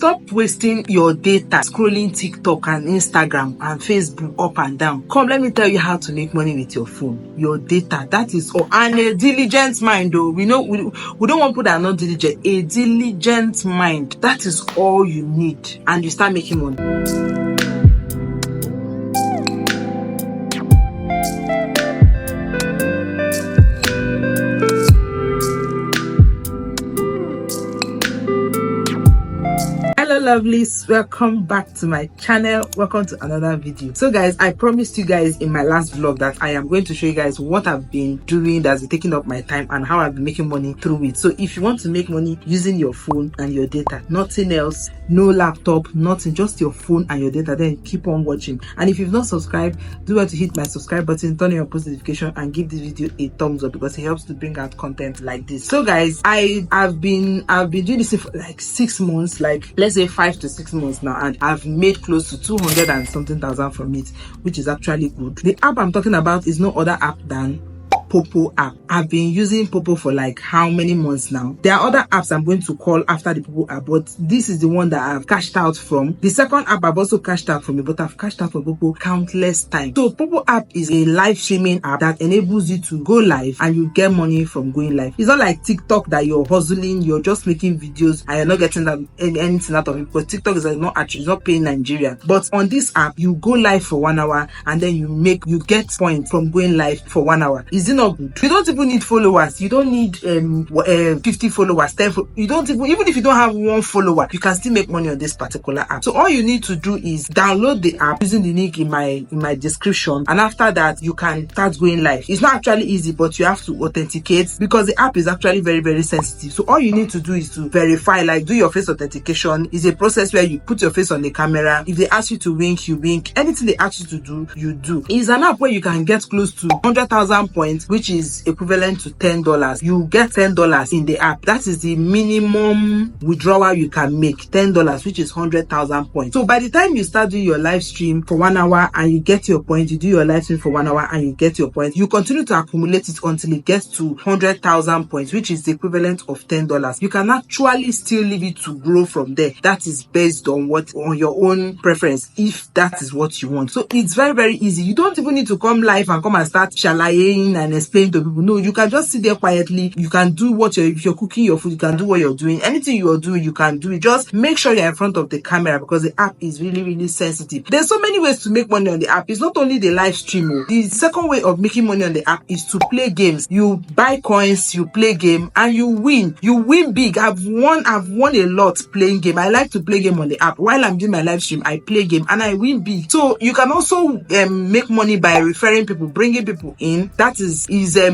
Stop wasting your data scrolling TikTok and Instagram and Facebook up and down. Come, let me tell you how to make money with your phone. Your data, that is all. And a diligent mind, though. We know we don't want people that are not diligent. A diligent mind, that is all you need, and you start making money. Hello lovelies, welcome back to my channel. Welcome to another video. So guys, I promised you guys in my last vlog that I am going to show you guys what I've been doing that's been taking up my time and how I've been making money through it. So if you want to make money using your phone and your data, nothing else, no laptop, nothing, just your phone and your data, then keep on watching. And if you've not subscribed, do want to hit my subscribe button, turn on your post notification, and give this video a thumbs up because it helps to bring out content like this. So guys, I've been doing this for like 6 months, like let's say 5 to 6 months now, and I've made close to 200 and something thousand from it, which is actually good. The app I'm talking about is no other app than Popo app. I've been using Popo for like how many months now. There are other apps I'm going to call after the Popo app, but this is the one that I've cashed out from. The second app I've also cashed out from it, but I've cashed out from Popo countless times. So Popo app is a live streaming app that enables you to go live and you get money from going live. It's not like TikTok that you're hustling, you're just making videos and you're not getting anything out of it, because TikTok is not actually, it's not paying Nigeria. But on this app, you go live for 1 hour and then you get points from going live for 1 hour. Is it not good? You don't even need followers. You don't need 50 followers, 10 you don't even if you don't have 1 follower, you can still make money on this particular app. So all you need to do is download the app using the link in my description, and after that you can start going live. It's not actually easy, but you have to authenticate because the app is actually very, very sensitive. So all you need to do is to verify, like do your face authentication. It's a process where you put your face on the camera. If they ask you to wink, you wink. Anything they ask you to do, you do. It's an app where you can get close to 100,000 points, which is equivalent to $10. You get $10 in the app. That is the minimum withdrawal you can make, $10, which is 100,000 points. So by the time you start doing your live stream for 1 hour and you get your points, you do your live stream for 1 hour and you get your points, you continue to accumulate it until it gets to 100,000 points, which is the equivalent of $10. You can actually still leave it to grow from there. That is based on your own preference, if that is what you want. So it's very, very easy. You don't even need to come live and come and start shalaying and explain to people. No, you can just sit there quietly. You can do if you're cooking your food, you can do what you're doing. Anything you are doing, you can do it. Just make sure you're in front of the camera because the app is really, really sensitive. There's so many ways to make money on the app. It's not only the live stream. The second way of making money on the app is to play games. You buy coins, you play game, and you win. You win big. I've won a lot playing game. I like to play game on the app. While I'm doing my live stream, I play game and I win big. So you can also make money by referring people, bringing people in. That is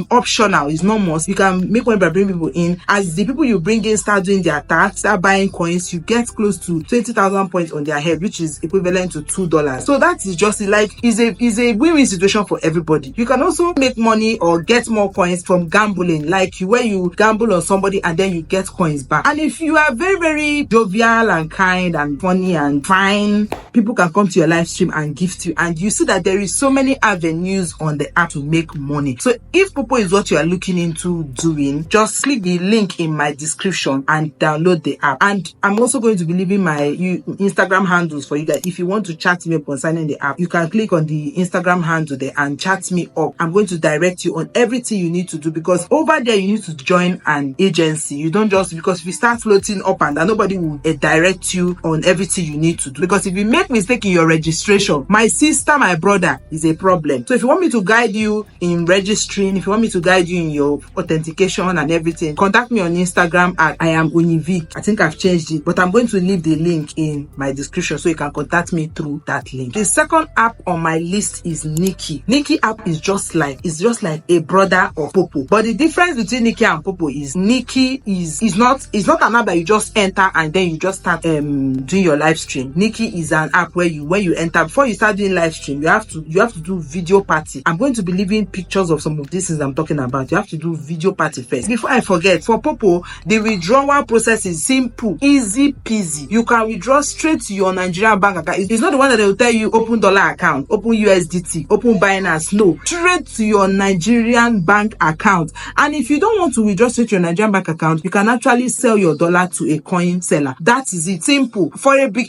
optional. It's not must. You can make money by bringing people in. As the people you bring in start doing their tasks, start buying coins, you get close to 20,000 points on their head, which is equivalent to $2. So that is just like is a win-win situation for everybody. You can also make money or get more coins from gambling, like where you gamble on somebody and then you get coins back. And if you are very, very jovial and kind and funny and fine, people can come to your live stream and gift you, and you see that there is so many avenues on the app to make money. So if Popo is what you are looking into doing, just click the link in my description and download the app. And I'm also going to be leaving my Instagram handles for you guys. If you want to chat me up concerning the app, you can click on the Instagram handle there and chat me up. I'm going to direct you on everything you need to do, because over there you need to join an agency. You don't just, because if you start floating up and down, nobody will direct you on everything you need to do. Because if you make mistake in your registration, my sister, my brother, is a problem. So if you want me to guide you in registering, if you want me to guide you in your authentication and everything, contact me on Instagram at @𝑖amOnyivic. I think I've changed it, but I'm going to leave the link in my description so you can contact me through that link. The second app on my list is Niki. Niki app is just like a brother of Popo, but the difference between Niki and Popo is Niki is not an app that you just enter and then you just start doing your live stream. Niki is an app where when you enter, before you start doing live stream, you have to do video party. I'm going to be leaving pictures of some of these things I'm talking about. You have to do video party first. Before I forget, for Popo, the withdrawal process is simple, easy peasy. You can withdraw straight to your Nigerian bank account. It's not the one that they will tell you open dollar account, open USDT, open Binance. No, straight to your Nigerian bank account. And if you don't want to withdraw straight to your Nigerian bank account, you can actually sell your dollar to a coin seller. That is it. Simple.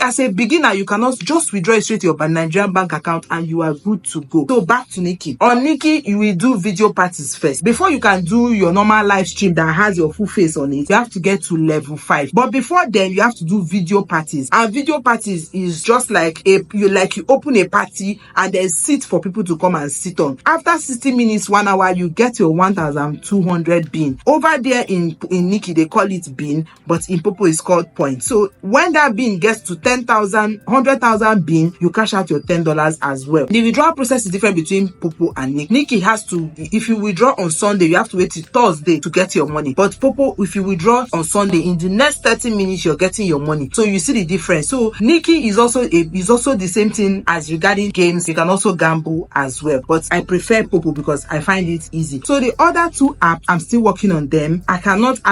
As a beginner, you cannot just withdraw it straight to your Nigerian bank account and you are good to go. So back to Nikki. On Nikki, you will do video parties first. Before you can do your normal live stream that has your full face on it, you have to get to level 5. But before then, you have to do video parties. And video parties is just like you open a party and then sit for people to come and sit on. After 60 minutes, 1 hour, you get your 1,200 bean. Over there in Nikki, they call it bean, but in Popo it's called point. So when that bean gets to 10,000, 100,000 bean, you cash out your $10 as well. The withdrawal process is different between Popo and Nikki. Nikki has to, if you withdraw on Sunday, you have to wait till Thursday to get your money. But Popo, if you withdraw on Sunday, in the next 30 minutes, you're getting your money. So you see the difference. So Nikki is also the same thing as regarding games. You can also gamble as well. But I prefer Popo because I find it easy. So the other two apps, I'm still working on them. I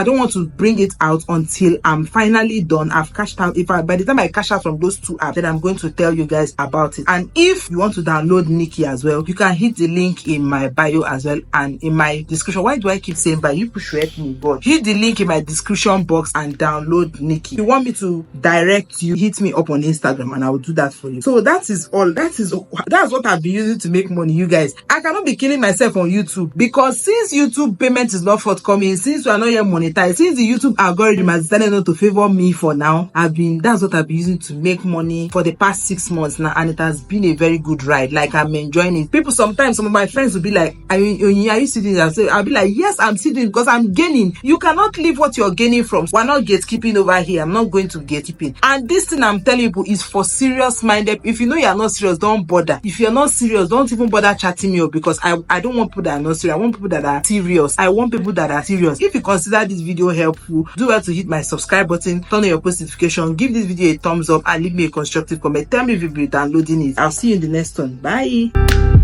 don't want to bring it out until I'm finally done. I've cashed out. By the time I cash out from those two apps, then I'm going to tell you guys about it. And if you want to download Nikki as well, you can hit the link in my bio as well and in my description. Why do I keep saying bio? You push help me, but hit the link in my description box and download Nikki. If you want me to direct you, hit me up on Instagram and I will do that for you. So that is all. That's what I've been using to make money, you guys. I cannot be killing myself on YouTube because since YouTube payment is not forthcoming, since we are not yet monetized, since the YouTube algorithm has decided not to favor me for now, that's what I've been using to make money for the past 6 months now, and it has been a very good ride. Like, I'm enjoying it. People sometimes, some of my friends will be like, are you seeing this? I'll be like, yes, I'm seeing it because I'm gaining. You cannot leave what you're gaining from. We're not gatekeeping over here. I'm not going to gatekeeping. And this thing I'm telling you is for serious minded. If you know you're not serious, don't bother. If you're not serious, don't even bother chatting me up because I don't want people that are not serious. I want people that are serious. I want people that are serious. If you consider this video helpful, do well to hit my subscribe button, turn on your post notification, give this video a thumbs up, and leave me a constructive comment. Tell me if you'll be downloading it. I'll see you in the next one. Bye.